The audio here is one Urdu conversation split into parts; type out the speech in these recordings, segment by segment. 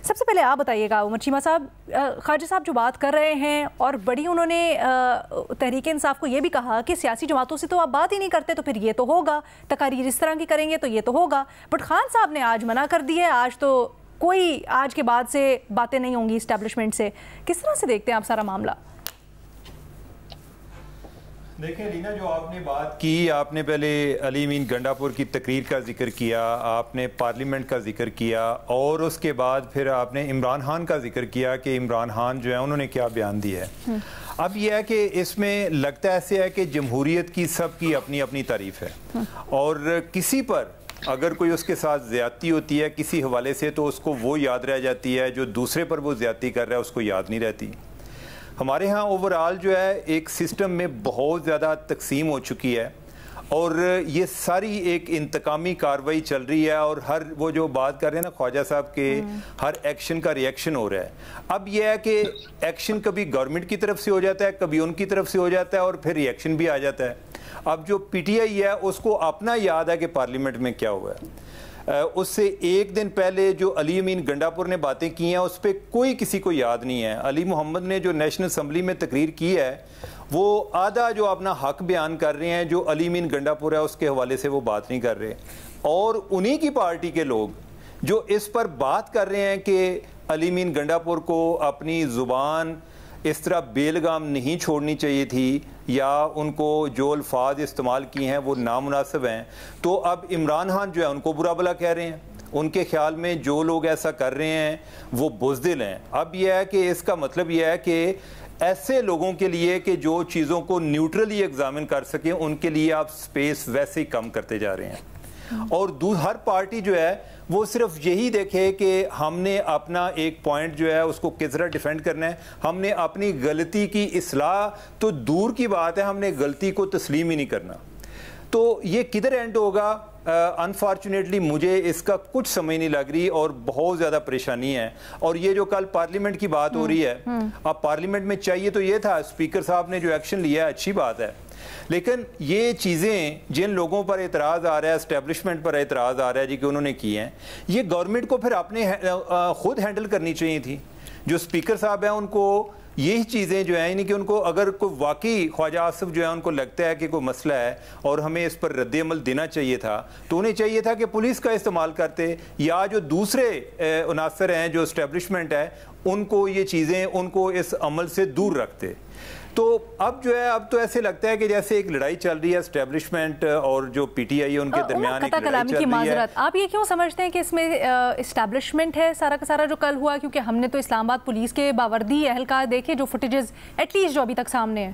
سب سے پہلے آپ بتائیے گا عمر چیمہ صاحب، خواجہ صاحب جو بات کر رہے ہیں اور بڑی انہوں نے تحریک انصاف کو یہ بھی کہا کہ سیاسی جماعتوں سے تو آپ بات ہی نہیں کرتے تو پھر یہ تو ہوگا، تقاریر اس طرح کی کریں گے تو یہ تو ہوگا، بٹ خان صاحب نے آج منع کر دی ہے، آج تو کوئی آج کے بعد سے باتیں نہیں ہوں گی اسٹیبلشمنٹ سے. کس طرح سے دیکھتے ہیں آپ سارا معاملہ؟ دیکھیں لینا، جو آپ نے بات کی، آپ نے پہلے علی امین گنڈاپور کی تقریر کا ذکر کیا، آپ نے پارلیمنٹ کا ذکر کیا، اور اس کے بعد پھر آپ نے عمران خان کا ذکر کیا کہ عمران خان جو ہے انہوں نے کیا بیان دیا ہے. اب یہ ہے کہ اس میں لگتا ایسے ہے کہ جمہوریت کی سب کی اپنی اپنی تعریف ہے، اور کسی پر اگر کوئی اس کے ساتھ زیادتی ہوتی ہے کسی حوالے سے تو اس کو وہ یاد رہ جاتی ہے، جو دوسرے پر وہ زیادتی کر رہا ہے اس کو یاد نہیں رہتی. ہمارے ہاں اوورآل جو ہے ایک سسٹم میں بہت زیادہ تقسیم ہو چکی ہے، اور یہ ساری ایک انتقامی کارروائی چل رہی ہے، اور ہر وہ جو بات کر رہے ہیں نا خواجہ صاحب کے ہر ایکشن کا ری ایکشن ہو رہا ہے. اب یہ ہے کہ ایکشن کبھی گورنمنٹ کی طرف سے ہو جاتا ہے، کبھی ان کی طرف سے ہو جاتا ہے، اور پھر ری ایکشن بھی آ جاتا ہے. اب جو پی ٹی آئی ہے اس کو اپنا یاد ہے کہ پارلیمنٹ میں کیا ہوا ہے. اس سے ایک دن پہلے جو علی امین گنڈاپور نے باتیں کی ہیں اس پہ کوئی کسی کو یاد نہیں ہے. علی محمد نے جو نیشنل اسمبلی میں تقریر کی ہے وہ آدھا جو اپنا حق بیان کر رہے ہیں، جو علی امین گنڈاپور ہے اس کے حوالے سے وہ بات نہیں کر رہے، اور انہی کی پارٹی کے لوگ جو اس پر بات کر رہے ہیں کہ علی امین گنڈاپور کو اپنی زبان اس طرح بے لگام نہیں چھوڑنی چاہیے تھی، یا ان کو جو الفاظ استعمال کی ہیں وہ نامناسب ہیں، تو اب عمران خان جو ہے ان کو برا بلا کہہ رہے ہیں. ان کے خیال میں جو لوگ ایسا کر رہے ہیں وہ بزدل ہیں. اب یہ ہے کہ اس کا مطلب یہ ہے کہ ایسے لوگوں کے لیے کہ جو چیزوں کو نیوٹرلی ایگزامن کر سکیں ان کے لیے آپ سپیس ویسے ہی کم کرتے جا رہے ہیں، اور ہر پارٹی جو ہے وہ صرف یہی دیکھے کہ ہم نے اپنا ایک پوائنٹ جو ہے اس کو کس طرح ڈیفینڈ کرنا ہے. ہم نے اپنی غلطی کی اصلاح تو دور کی بات ہے، ہم نے غلطی کو تسلیم ہی نہیں کرنا. تو یہ کدھر اینڈ ہوگا؟ انفارچونیٹلی مجھے اس کا کچھ سمجھ نہیں لگ رہی، اور بہت زیادہ پریشانی ہے. اور یہ جو کل پارلیمنٹ کی بات ہو رہی ہے، اب پارلیمنٹ میں چاہیے تو یہ تھا، اسپیکر صاحب نے جو ایکشن لیا ہے اچھی بات ہے، لیکن یہ چیزیں جن لوگوں پر اعتراض آ رہا ہے، اسٹیبلشمنٹ پر اعتراض آ رہا ہے جی کہ انہوں نے کی ہیں، یہ گورنمنٹ کو پھر اپنے خود ہینڈل کرنی چاہیے تھی. جو اسپیکر صاحب ہیں ان کو یہی چیزیں جو ہیں، یعنی کہ ان کو اگر کوئی واقعی خواجہ آصف جو ہے ان کو لگتا ہے کہ کوئی مسئلہ ہے اور ہمیں اس پر رد عمل دینا چاہیے تھا، تو انہیں چاہیے تھا کہ پولیس کا استعمال کرتے، یا جو دوسرے عناصر ہیں جو اسٹیبلشمنٹ ہے ان کو یہ چیزیں ان کو اس عمل سے دور رکھتے. تو اب جو ہے اب تو ایسے لگتا ہے کہ جیسے ایک لڑائی چل رہی ہے اسٹیبلشمنٹ اور جو پی ٹی آئی ان کے درمیان ایک لڑائی چل رہی ہے. آپ یہ کیوں سمجھتے ہیں کہ اس میں اسٹیبلشمنٹ ہے سارا کا سارا جو کل ہوا؟ کیونکہ ہم نے تو اسلام آباد پولیس کے باوردی اہلکار دیکھے جو فوٹیجز ایٹ لیسٹ جو ابھی تک سامنے ہیں.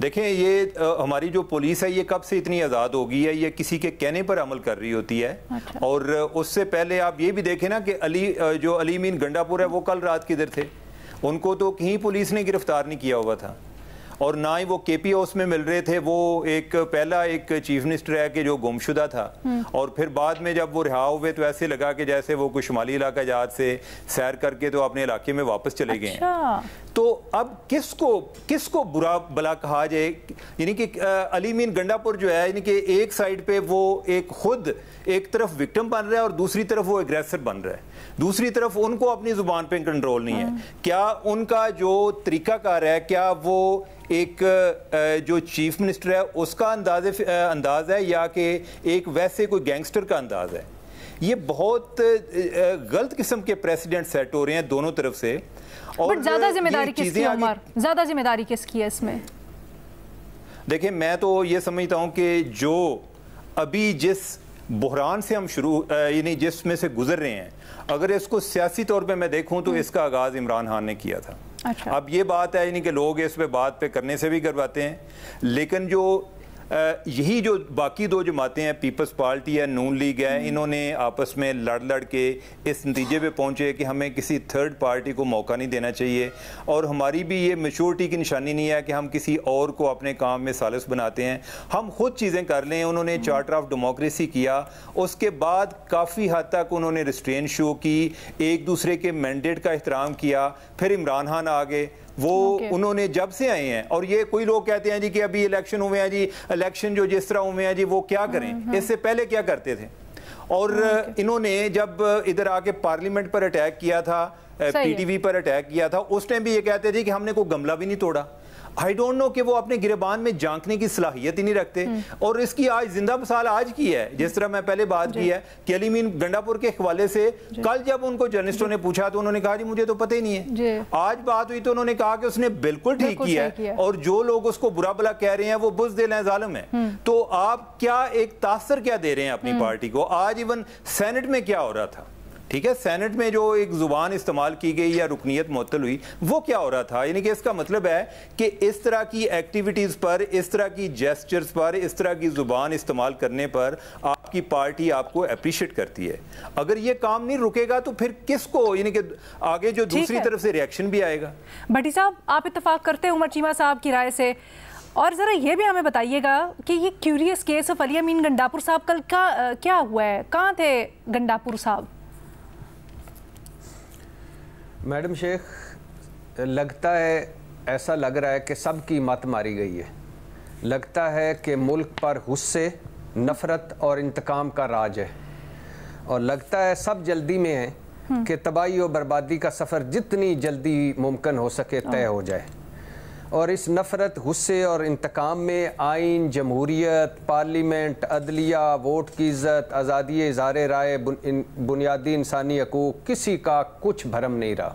دیکھیں یہ ہماری جو پولیس ہے یہ کب سے اتنی آزاد ہو گئی ہے، یہ کسی کے کہنے پر عمل کر رہی ہوتی ہے. اور اس سے پہلے آپ یہ بھی دیکھیں نا کہ جو علی امین گنڈاپور ہے وہ کل رات کدھر تھے؟ ان کو تو کہیں پولیس نے گرفتار نہیں کیا ہوا تھا، اور نہ ہی وہ کے پی ہاؤس میں مل رہے تھے. وہ ایک پہلا ایک چیف منسٹر ہے کہ جو گمشدہ تھا، اور پھر بعد میں جب وہ رہا ہوئے تو ایسے لگا کہ جیسے وہ کوئی شمالی علاقہ جات سے سیر کر کے تو اپنے علاقے میں واپس چلے گئے ہیں. تو اب کس کو برا بلا کہا جائے؟ یعنی کہ علی امین گنڈاپور جو ہے، یعنی کہ ایک سائڈ پہ وہ ایک خود ایک طرف وکٹم بن رہا ہے اور دوسری طرف وہ ایگریسر بن رہا ہے. دوسری طرف ان کو اپنی زبان پہ کنٹرول نہیں ہے. کیا ان کا جو طریقہ کار ہے، کیا وہ ایک جو چیف منسٹر ہے اس کا انداز ہے، یا کہ ایک ویسے کوئی گینگسٹر کا انداز ہے؟ یہ بہت غلط قسم کے پریسیڈنٹ سیٹ ہو رہے ہیں دونوں طرف سے. اور زیادہ ذمہ داری کس کی ہے عمر؟ زیادہ ذمہ داری کس کی ہے اس میں؟ دیکھیں میں تو یہ سمجھتا ہوں کہ جو ابھی جس بحران سے ہم یعنی جس میں سے گزر رہے ہیں، اگر اس کو سیاسی طور پہ میں دیکھوں تو اس کا آغاز عمران خان نے کیا تھا. اب یہ بات ہے یعنی کہ لوگ اس پہ بات پہ کرنے سے بھی کرواتے ہیں، لیکن جو یہی جو باقی دو جماعتیں ہیں، پیپلز پارٹی ہے، نون لیگ ہے، انہوں نے آپس میں لڑ کے اس نتیجے پہ پہنچے کہ ہمیں کسی تھرڈ پارٹی کو موقع نہیں دینا چاہیے. اور ہماری بھی یہ میچورٹی کی نشانی نہیں ہے کہ ہم کسی اور کو اپنے کام میں ثالث بناتے ہیں، ہم خود چیزیں کر لیں. انہوں نے چارٹر آف ڈیموکریسی کیا، اس کے بعد کافی حد تک انہوں نے ریسٹرین شو کی، ایک دوسرے کے مینڈیٹ کا احترام کیا. پھر عمران خان آگے، وہ انہوں نے جب سے آئے ہیں، اور یہ کوئی لوگ کہتے ہیں جی کہ ابھی الیکشن ہوئے ہیں جی، الیکشن جو جس طرح ہوئے ہیں جی وہ کیا کریں، اس سے پہلے کیا کرتے تھے؟ اور انہوں نے جب ادھر آ کے پارلیمنٹ پر اٹیک کیا تھا, پی ٹی وی پر اٹیک کیا تھا, اس ٹائم بھی یہ کہتے تھے کہ ہم نے کوئی گملہ بھی نہیں توڑا. I don't know کہ وہ اپنے گریبان میں جھانکنے کی صلاحیت ہی نہیں رکھتے. اور اس کی آج زندہ مثال آج کی ہے, جس طرح میں پہلے بات کی ہے کہ علی امین گنڈا پور کے حوالے سے کل جب ان کو جرنلسٹوں نے پوچھا تو انہوں نے کہا جی مجھے تو پتہ ہی نہیں ہے. آج بات ہوئی تو انہوں نے کہا کہ اس نے بالکل ٹھیک کیا ہے, اور جو لوگ اس کو برا بلا کہہ رہے ہیں وہ بزدل ہیں, ظالم ہیں. تو آپ کیا ایک تاثر کیا دے رہے ہیں اپنی پارٹی کو؟ آج ایون سینٹ میں کیا ہو رہا تھا, ٹھیک ہے, سینٹ میں جو ایک زبان استعمال کی گئی یا رکنیت معطل ہوئی, وہ کیا ہو رہا تھا؟ یعنی کہ اس کا مطلب ہے کہ اس طرح کی ایکٹیویٹیز پر, اس طرح کی جیسچرز پر, اس طرح کی زبان استعمال کرنے پر آپ کی پارٹی آپ کو اپریشیٹ کرتی ہے. اگر یہ کام نہیں رکے گا تو پھر کس کو, یعنی کہ آگے جو دوسری طرف سے ریاکشن بھی آئے گا. بھٹی صاحب, آپ اتفاق کرتے ہیں عمر چیمہ صاحب کی رائے سے؟ اور ذرا یہ بھی ہمیں بتائیے گا کہ یہ کیوریس کیس آف علی امین گنڈا پور صاحب کل کیا ہوا ہے؟ کہاں تھے گنڈا پور صاحب؟ میڈم شیخ, لگتا ہے, ایسا لگ رہا ہے کہ سب کی مت ماری گئی ہے. لگتا ہے کہ ملک پر غصے, نفرت اور انتقام کا راج ہے, اور لگتا ہے سب جلدی میں ہیں کہ تباہی و بربادی کا سفر جتنی جلدی ممکن ہو سکے طے ہو جائے. اور اس نفرت, غصے اور انتقام میں آئین, جمہوریت, پارلیمنٹ, عدلیہ, ووٹ کی عزت, آزادی اظہار رائے, بنیادی انسانی حقوق, کسی کا کچھ بھرم نہیں رہا.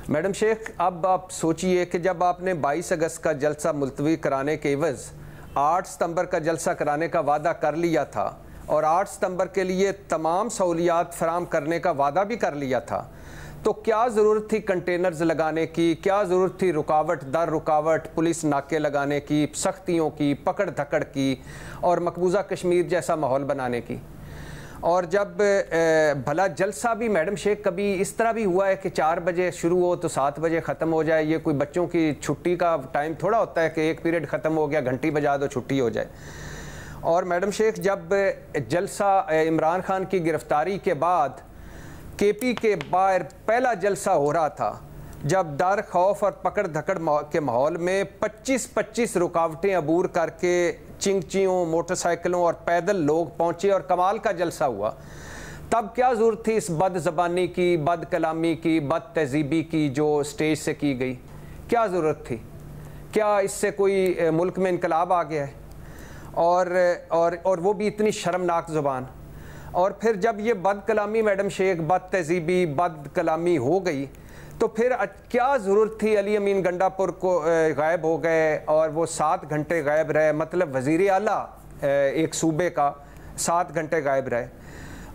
میڈم شیخ, اب آپ سوچئے کہ جب آپ نے 22 اگست کا جلسہ ملتوی کرانے کے عوض 8 ستمبر کا جلسہ کرانے کا وعدہ کر لیا تھا, اور 8 ستمبر کے لیے تمام سہولیات فراہم کرنے کا وعدہ بھی کر لیا تھا, تو کیا ضرورت تھی کنٹینرز لگانے کی؟ کیا ضرورت تھی رکاوٹ در رکاوٹ پولیس ناکے لگانے کی, سختیوں کی, پکڑ دھکڑ کی, اور مقبوضہ کشمیر جیسا ماحول بنانے کی؟ اور جب بھلا جلسہ بھی میڈم شیخ کبھی اس طرح بھی ہوا ہے کہ 4 بجے شروع ہو تو 7 بجے ختم ہو جائے؟ یہ کوئی بچوں کی چھٹی کا ٹائم تھوڑا ہوتا ہے کہ ایک پیریڈ ختم ہو گیا, گھنٹی بجا دو چھٹی ہو جائے. اور میڈم شیخ, جب جلسہ عمران خان کی گرفتاری کے بعد کے پی کے باہر پہلا جلسہ ہو رہا تھا, جب ڈر, خوف اور پکڑ دھکڑ کے ماحول میں 25 رکاوٹیں عبور کر کے چنگچیوں, موٹر سائیکلوں اور پیدل لوگ پہنچے اور کمال کا جلسہ ہوا, تب کیا ضرورت تھی اس بد زبانی کی, بد کلامی کی, بد تہذیبی کی جو اسٹیج سے کی گئی؟ کیا ضرورت تھی؟ کیا اس سے کوئی ملک میں انقلاب آ گیا ہے؟ اور وہ بھی اتنی شرمناک زبان. اور پھر جب یہ بد کلامی میڈم شیخ, بد تہذیبی, بد کلامی ہو گئی, تو پھر کیا ضرورت تھی علی امین گنڈا پور کو غائب ہو گئے اور وہ 7 گھنٹے غائب رہے, مطلب وزیر اعلیٰ ایک صوبے کا 7 گھنٹے غائب رہے.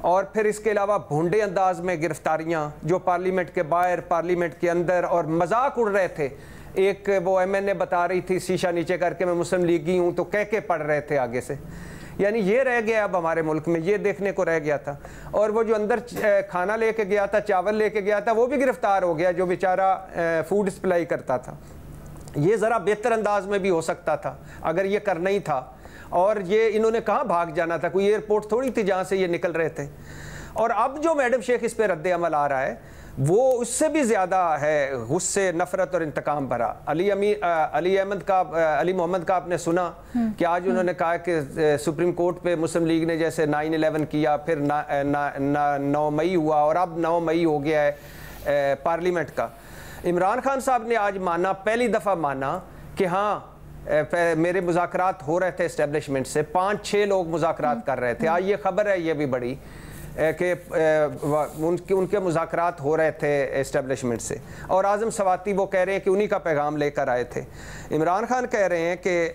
اور پھر اس کے علاوہ بھونڈے انداز میں گرفتاریاں جو پارلیمنٹ کے باہر, پارلیمنٹ کے اندر, اور مذاق اڑ رہے تھے. ایک وہ ایم این اے بتا رہی تھی شیشہ نیچے کر کے میں مسلم لیگی ہوں, تو کہہ کے پڑھ رہے تھے آگے سے. یعنی یہ رہ گیا اب ہمارے ملک میں, یہ دیکھنے کو رہ گیا تھا. اور وہ جو اندر کھانا لے کے گیا تھا, چاول لے کے گیا تھا, وہ بھی گرفتار ہو گیا, جو بیچارہ فوڈ سپلائی کرتا تھا. یہ ذرا بہتر انداز میں بھی ہو سکتا تھا اگر یہ کرنا ہی تھا. اور یہ انہوں نے کہاں بھاگ جانا تھا, کوئی ایئرپورٹ تھوڑی تھی جہاں سے یہ نکل رہے تھے. اور اب جو میڈم شیخ اس پہ رد عمل آ رہا ہے وہ اس سے بھی زیادہ ہے غصے, نفرت اور انتقام بھرا. علی محمد کا آپ نے سنا کہ آج انہوں نے کہا کہ سپریم کورٹ پہ مسلم لیگ نے جیسے 9/11 کیا, پھر 9 مئی ہوا, اور اب 9 مئی ہو گیا ہے پارلیمنٹ کا. عمران خان صاحب نے آج مانا, پہلی دفعہ مانا کہ ہاں میرے مذاکرات ہو رہے تھے اسٹیبلشمنٹ سے, 5-6 لوگ مذاکرات کر رہے تھے. آج یہ خبر ہے, یہ بھی بڑی, کہ ان کے مذاکرات ہو رہے تھے اسٹیبلشمنٹ سے. اور اعظم سواتی وہ کہہ رہے ہیں کہ انہی کا پیغام لے کر آئے تھے. عمران خان کہہ رہے ہیں کہ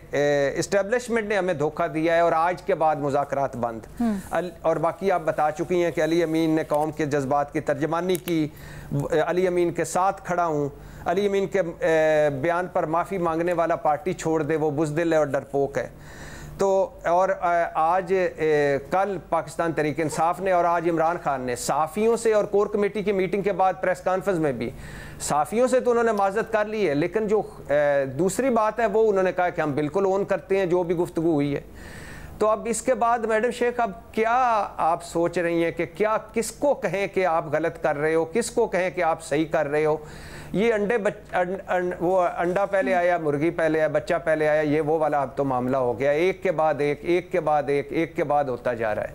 اسٹیبلشمنٹ نے ہمیں دھوکہ دیا ہے اور آج کے بعد مذاکرات بند. اور باقی آپ بتا چکی ہیں کہ علی امین نے قوم کے جذبات کی ترجمانی کی, علی امین کے ساتھ کھڑا ہوں, علی امین کے بیان پر معافی مانگنے والا پارٹی چھوڑ دے, وہ بزدل ہے اور ڈرپوک ہے. تو اور آج کل پاکستان تحریک انصاف نے اور آج عمران خان نے صحافیوں سے, اور کور کمیٹی کی میٹنگ کے بعد پریس کانفرنس میں بھی صحافیوں سے تو انہوں نے معذرت کر لی ہے, لیکن جو دوسری بات ہے وہ انہوں نے کہا کہ ہم بالکل اون کرتے ہیں جو بھی گفتگو ہوئی ہے. تو اب اس کے بعد میڈم شیخ اب کیا آپ سوچ رہی ہیں کہ کیا, کس کو کہیں کہ آپ غلط کر رہے ہو, کس کو کہیں کہ آپ صحیح کر رہے ہو؟ یہ وہ انڈا پہلے آیا, مرغی پہلے آیا, بچہ پہلے آیا, یہ وہ والا اب تو معاملہ ہو گیا. ایک کے بعد ایک, ایک کے بعد ایک, ایک کے بعد ہوتا جا رہا ہے.